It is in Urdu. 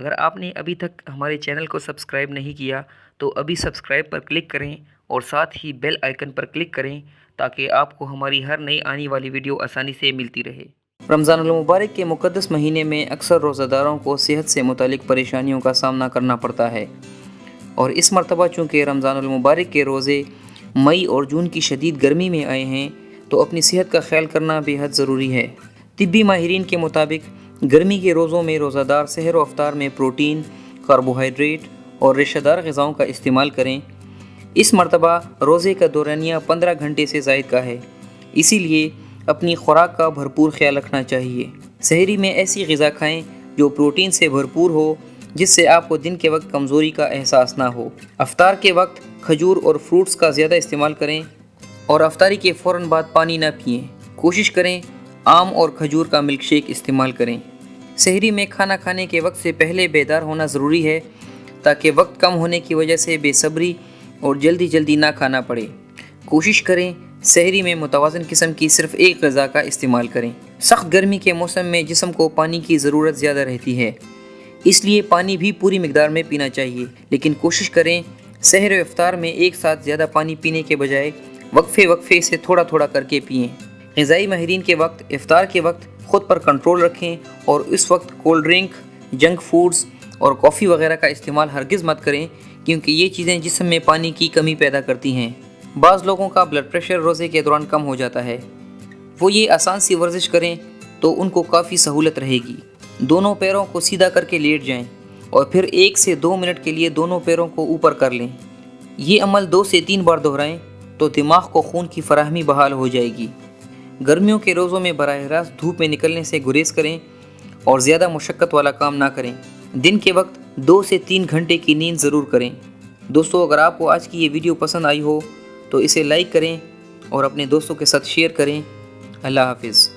اگر آپ نے ابھی تک ہمارے چینل کو سبسکرائب نہیں کیا تو ابھی سبسکرائب پر کلک کریں اور ساتھ ہی بیل آئیکن پر کلک کریں تاکہ آپ کو ہماری ہر نئی آنے والی ویڈیو آسانی سے ملتی رہے۔ رمضان المبارک کے مقدس مہینے میں اکثر روزہ داروں کو صحت سے متعلق پریشانیوں کا سامنا کرنا پڑتا ہے، اور اس مرتبہ چونکہ رمضان المبارک کے روزے مئی اور جون کی شدید گرمی میں آئے ہیں تو اپنی صحت کا خیال کرنا بے حد ضروری ہے۔ طبی ماہرین کے مطابق گرمی کے روزوں میں روزہ دار سحر و افطار میں پروٹین، کاربوہائیڈریٹ اور ریشہ دار غذاؤں کا استعمال کریں۔ اس مرتبہ روزے کا دورانیہ 15 گھنٹے سے زائد کا ہے، اسی لیے اپنی خوراک کا بھرپور خیال رکھنا چاہیے۔ سحری میں ایسی غذا کھائیں جو پروٹین سے بھرپور ہو جس سے آپ کو دن کے وقت کمزوری کا احساس نہ ہو۔ افطار کے وقت کھجور اور فروٹس کا زیادہ استعمال کریں اور افطاری کے فوراً بعد پانی نہ پئیں۔ کوشش کریں آم اور کھجور کا ملک شیک استعمال کریں۔ سحری میں کھانا کھانے کے وقت سے پہلے بیدار ہونا ضروری ہے تاکہ وقت کم ہونے کی وجہ سے بے صبری اور جلدی نہ کھانا پڑے۔ کوشش کریں سحری میں متوازن قسم کی صرف ایک غذا کا استعمال کریں۔ سخت گرمی کے موسم میں جسم کو پانی کی ضرورت زیادہ رہتی ہے، اس لیے پانی بھی پوری مقدار میں پینا چاہیے، لیکن کوشش کریں سحر و افطار میں ایک ساتھ زیادہ پانی پینے کے بجائے وقفے سے تھوڑا کر کے پئیں۔ غذائی ماہرین کے وقت افطار کے وقت خود پر کنٹرول رکھیں اور اس وقت کولڈ ڈرنک، جنک فوڈز اور کافی وغیرہ کا استعمال ہرگز مت کریں کیونکہ یہ چیزیں جسم میں پانی کی کمی پیدا کرتی ہیں۔ بعض لوگوں کا بلڈ پریشر روزے کے دوران کم ہو جاتا ہے، وہ یہ آسان سی ورزش کریں تو ان کو کافی سہولت رہے گی۔ دونوں پیروں کو سیدھا کر کے لیٹ جائیں اور پھر 1 سے 2 منٹ کے لیے دونوں پیروں کو اوپر کر لیں۔ یہ عمل 2 سے 3 بار دہرائیں تو دماغ کو خون کی فراہمی بحال ہو جائے گی۔ گرمیوں کے روزوں میں براہ راست دھوپ میں نکلنے سے گریز کریں اور زیادہ مشقت والا کام نہ کریں۔ دن کے وقت 2 سے 3 گھنٹے کی نیند ضرور کریں۔ دوستو، اگر آپ کو آج کی یہ ویڈیو پسند آئی ہو تو اسے لائک کریں اور اپنے دوستوں کے ساتھ شیئر کریں۔ اللہ حافظ۔